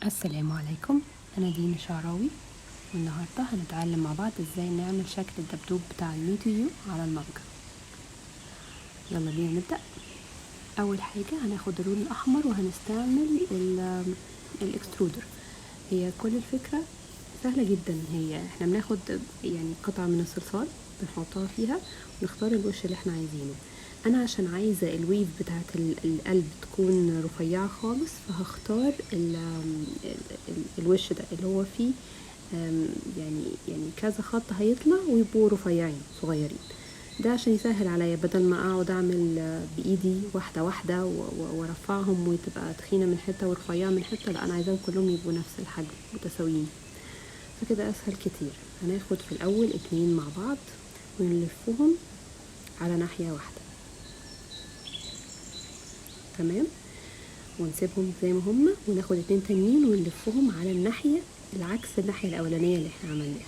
السلام عليكم. أنا دينا شعراوي، والنهاردة هنتعلم مع بعض ازاي نعمل شكل الدبدوب بتاع الميتو يو على المانجا. يلا بينا نبدأ. أول حاجة هناخد اللون الأحمر وهنستعمل الاكسترودر. هي كل الفكرة سهلة جدا، احنا بناخد يعني قطعة من الصلصال بنحطها فيها ونختار الوش اللي احنا عايزينه. انا عشان عايزة الويف بتاعت القلب تكون رفيعة خالص، فهختار الوش ده اللي هو فيه يعني كذا خط هيطلع ويبقوا رفيعين صغيرين. ده عشان يسهل عليا، بدل ما اقعد اعمل بايدي واحده واحده وارفعهم وتبقى تخينه من حته ورفيعه من حته، لا انا عايزاهم كلهم يبقوا نفس الحجم متساويين، فكده اسهل كتير. هناخد في الاول 2 مع بعض ونلفهم على ناحيه واحده، تمام، ونسيبهم زي ما هما، وناخد 2 تانيين ونلفهم على الناحيه العكس الناحيه الاولانيه اللي احنا عملناها.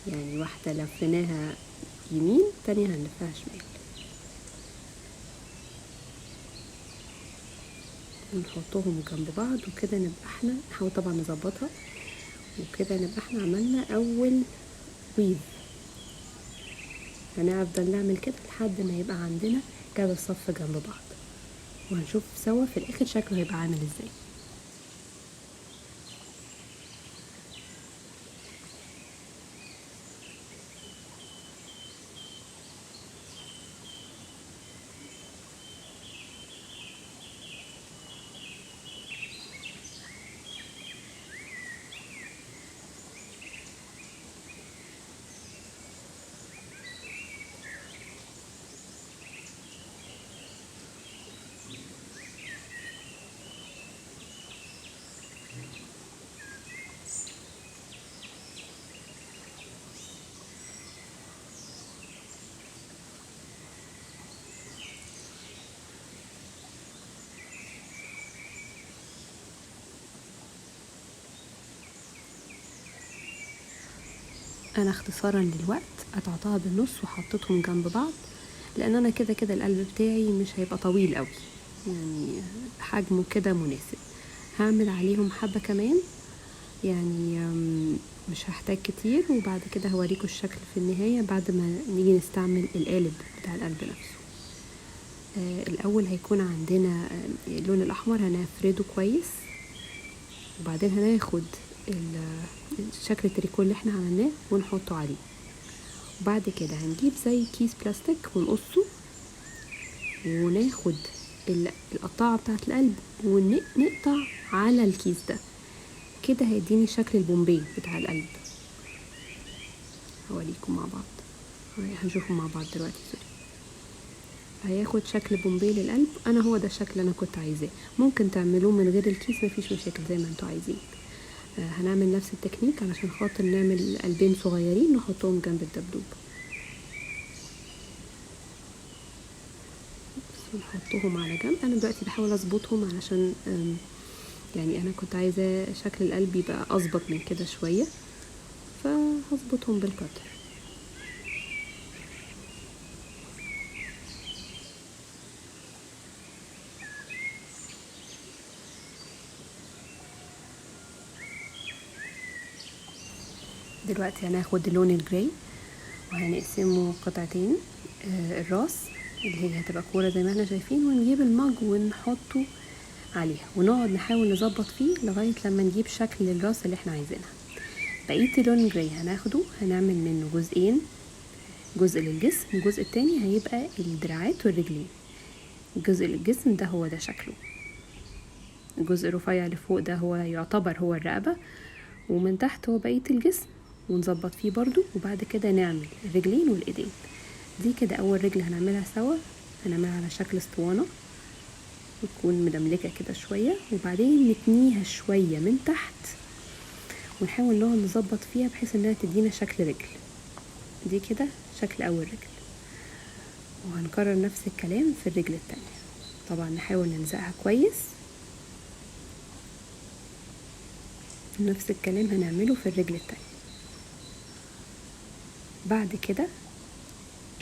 يعني واحده لفيناها يمين، تانية هنلفها شمال، ونحطهم جنب بعض وكده نبقى احنا نحاول طبعا نظبطها، وكده نبقى احنا عملنا اول ويف. هنفضل نعمل كده لحد ما يبقى عندنا كذا صف جنب بعض، وهنشوف سوا في الاخر شكله هيبقى عامل ازاي. انا اختصارا للوقت قطعتها بالنص وحطيتهم جنب بعض، لان انا كده كده القلب بتاعي مش هيبقى طويل قوي، يعني حجمه كده مناسب. هعمل عليهم حبة كمان، يعني مش هحتاج كتير، وبعد كده هوريكم الشكل في النهاية بعد ما نيجي نستعمل القالب بتاع القلب نفسه. الاول هيكون عندنا اللون الاحمر هنفرده كويس، وبعدين هناخد شكل التريكو اللي احنا عملناه ونحطه عليه، وبعد كده هنجيب زي كيس بلاستيك ونقصه، وناخد القطاعة بتاعة القلب ونقطع على الكيس ده، كده هيديني شكل البومبي بتاع القلب. هوريكم مع بعض، هنشوفه مع بعض دلوقتي. سوري، هياخد شكل بومبي للقلب. انا هو ده الشكل اللي انا كنت عايزاه، ممكن تعملوه من غير الكيس مفيش مشاكل زي ما انتوا عايزين. هنعمل نفس التكنيك علشان خاطر نعمل قلبين صغيرين نحطهم جنب الدبدوب، ونحطهم على جنب. انا دلوقتي بحاول اظبطهم علشان يعني انا كنت عايزه شكل القلب يبقى اظبط من كده شويه، فهظبطهم بالقطر. دلوقتي هناخد اللون الجراي وهنقسمه قطعتين، الراس اللي هي هتبقى كورة زي ما احنا شايفين، ونجيب المج ونحطه عليها ونقعد نحاول نظبط فيه لغاية لما نجيب شكل الراس اللي احنا عايزينها. بقية اللون الجراي هناخده هنعمل منه جزئين، جزء للجسم والجزء التاني هيبقى الدراعات والرجلين. جزء للجسم ده هو ده شكله، الجزء الرفيع اللي فوق ده هو يعتبر هو الرقبة، ومن تحت هو بقية الجسم، ونظبط فيه برضو. وبعد كده نعمل الرجلين والايدين. دي كده اول رجل هنعملها سوا، هنعملها على شكل اسطوانة وتكون مدملكة كده شوية، وبعدين نتنيها شوية من تحت ونحاول نقعد نظبط فيها بحيث انها تدينا شكل رجل. دي كده شكل اول رجل، وهنكرر نفس الكلام في الرجل التانية. طبعا نحاول نلزقها كويس، نفس الكلام هنعمله في الرجل التانية. بعد كده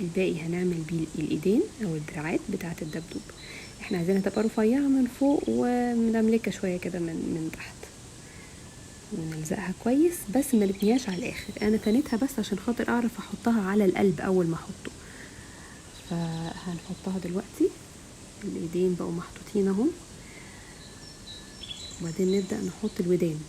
الباقي هنعمل بيه الايدين او الدراعات بتاعه الدبدوب. احنا عايزينها تبقى رفيعه من فوق ومدملكه شويه كده من تحت. ونلزقها كويس، بس ما نبنيهاش على الاخر. انا تنيتها بس عشان خاطر اعرف احطها على القلب اول ما احطه. فهنحطها دلوقتي، الايدين بقوا محطوطين اهو، وبعدين نبدأ نحط الودان.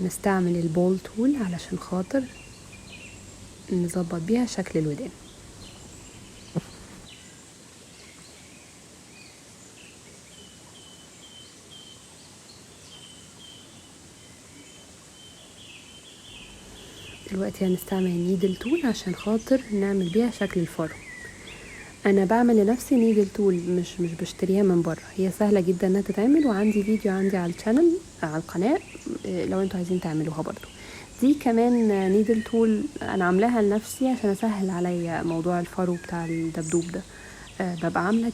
هنستعمل البول تول علشان خاطر نظبط بيها شكل الودان. دلوقتي هنستعمل النيدل تول عشان خاطر نعمل بيها شكل الفرو. انا بعمل لنفسي نيدل تول، مش بشتريها من بره، هي سهله جدا انها تتعمل، وعندي فيديو عندي على الشانل على القناه لو انتوا عايزين تعملوها برضو. دي كمان نيدل تول انا عاملاها لنفسي عشان اسهل عليا موضوع الفرو بتاع الدبدوب ده. ببقى عامله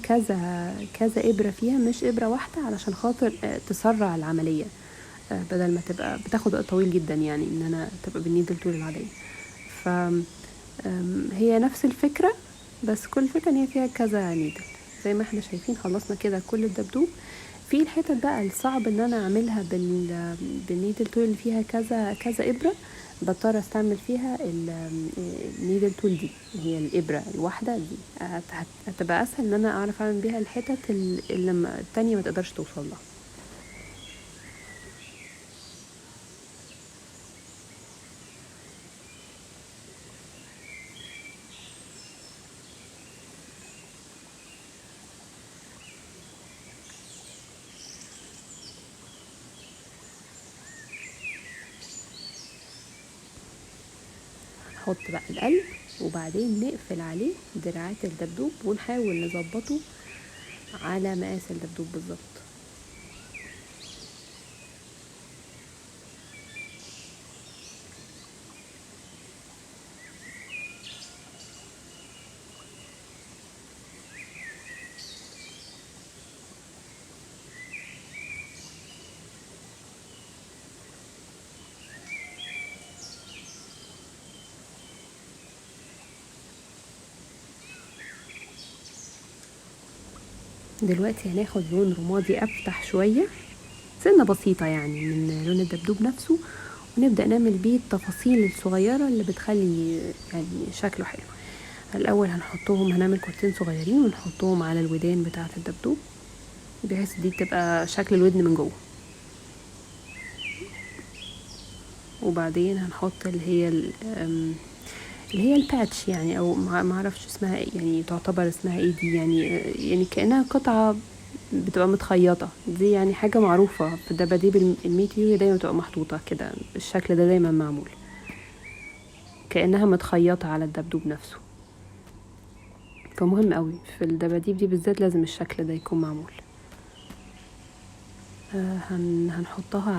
كذا ابره فيها، مش ابره واحده، علشان خاطر تسرع العمليه، بدل ما تبقى بتاخد وقت طويل جدا يعني ان انا تبقى بالنيدل تول العاديه. ف هي نفس الفكره، بس كل فكره ان هي فيها كذا نيدل. زي ما احنا شايفين خلصنا كده كل الدبدوب. في الحتت بقى الصعب ان انا اعملها بالنيدل تول اللي فيها كذا ابره، بضطر استعمل فيها النيدل تول دي، هي الابره الواحده دي هتبقى اسهل ان انا اعرف اعمل بيها الحتت اللي التانية ما تقدرش توصل لها. نحط بقى القلب، وبعدين نقفل عليه دراعات الدبدوب ونحاول نظبطه على مقاس الدبدوب بالظبط. دلوقتي هناخد لون رمادي افتح شويه، سنه بسيطه يعني من لون الدبدوب نفسه، ونبدا نعمل بيه التفاصيل الصغيره اللي بتخلي يعني شكله حلو. الاول هنعمل كورتين صغيرين ونحطهم على الودان بتاعه الدبدوب، بحيث دي تبقى شكل الودن من جوه. وبعدين هنحط اللي هي الباتش يعني، او ما اعرفش اسمها ايه يعني، تعتبر اسمها ايه دي يعني كأنها قطعة بتبقى متخيطة دي، يعني حاجة معروفة في الدباديب الميتيو، دايما بتبقى محطوطة كده الشكل ده دايما معمول كأنها متخيطة على الدبدوب نفسه. فمهم قوي في الدباديب دي بالذات لازم الشكل ده يكون معمول. هنحطها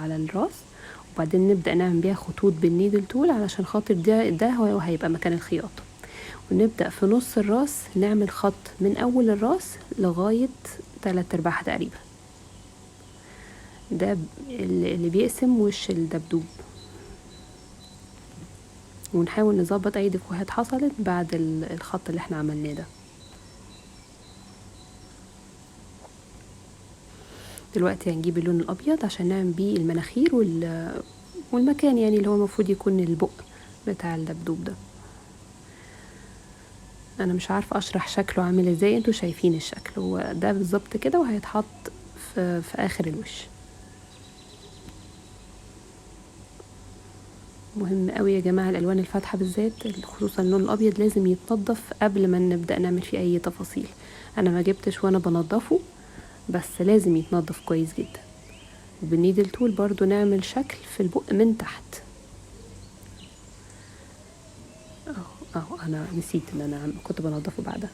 على الراس، وبعدين نبدأ نعمل بيها خطوط بالنيدل تول علشان خاطر ده هو هيبقى مكان الخياطة. ونبدأ في نص الراس نعمل خط من أول الراس لغاية 3/4 تقريبا، ده اللي بيقسم وش الدبدوب. ونحاول نظبط أي ديفوهات حصلت بعد الخط اللي احنا عملناه ده. دلوقتي هنجيب اللون الأبيض عشان نعمل بيه المناخير والمكان يعني اللي هو المفروض يكون البق بتاع الدبدوب ده. انا مش عارفه اشرح شكله عامل ازاي، انتوا شايفين الشكل هو ده بالظبط كده، وهيتحط في اخر الوش. مهم قوي يا جماعه الالوان الفاتحه بالذات، خصوصا اللون الابيض لازم يتنضف قبل ما نبدا نعمل فيه اي تفاصيل. انا ما جبتش وانا بنضفه، بس لازم يتنضف كويس جدا. وبالنيدل تول برضو نعمل شكل في البق من تحت. اهو انا نسيت ان انا كنت بنضفه بعدها.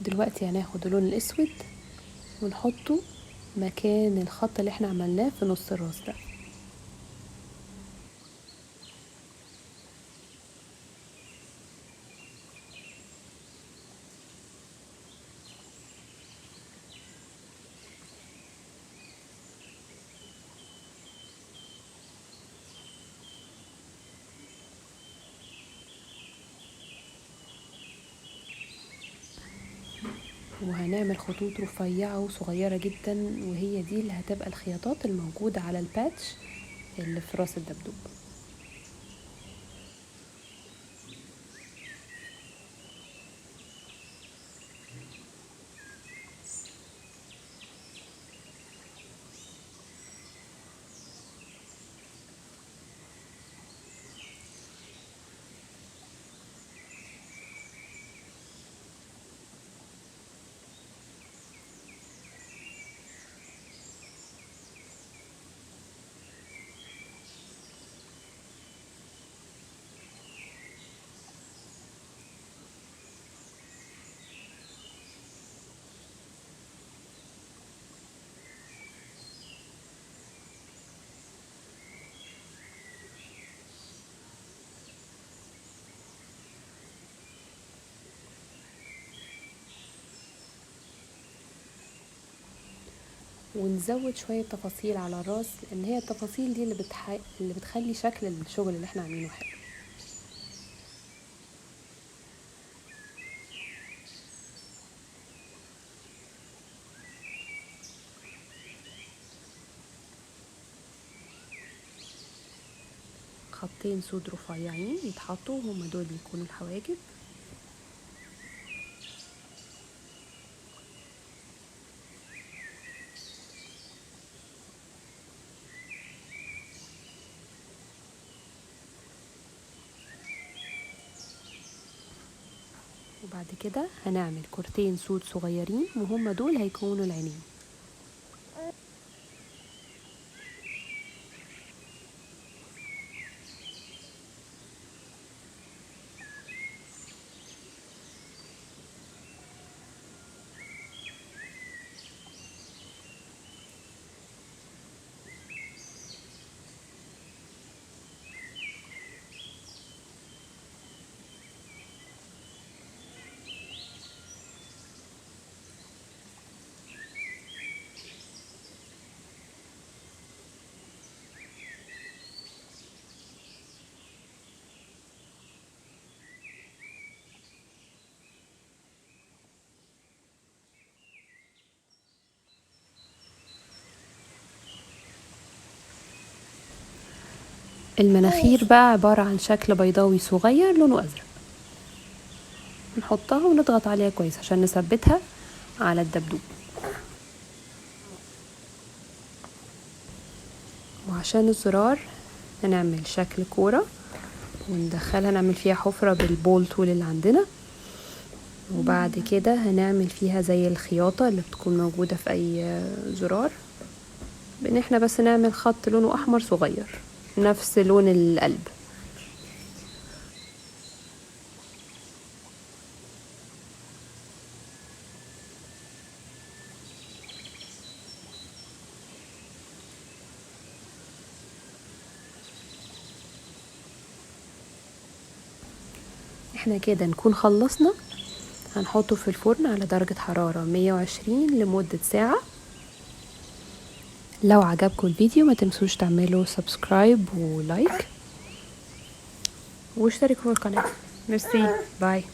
دلوقتي هناخد اللون الاسود ونحطه مكان الخط اللي احنا عملناه في نص الراس ده. وهنعمل خطوط رفيعة وصغيرة جدا، وهي دي اللي هتبقى الخياطات الموجودة على الباتش اللي في راس الدبدوب. ونزود شوية تفاصيل على الراس، لان هي التفاصيل دي اللي بتخلي شكل الشغل اللي احنا عاملينه حلو. خطين سود رفيعين يتحطوا، هما دول بيكونوا الحواجب. وبعد كده هنعمل كورتين سود صغيرين، وهم دول هيكونوا العينين. المناخير بقى عبارة عن شكل بيضاوي صغير لونه أزرق، نحطها ونضغط عليها كويس عشان نثبتها على الدبدوب. وعشان الزرار هنعمل شكل كورة وندخلها، نعمل فيها حفرة بالبول تول اللي عندنا، وبعد كده هنعمل فيها زي الخياطة اللي بتكون موجودة في أي زرار، بإن احنا بس نعمل خط لونه أحمر صغير نفس لون القلب. احنا كده نكون خلصنا. هنحطه في الفرن على درجة حرارة 120 لمدة ساعة. لو عجبكم الفيديو ما تنسوش تعملوا سبسكرايب ولايك واشتركوا في القناة. ميرسي، باي.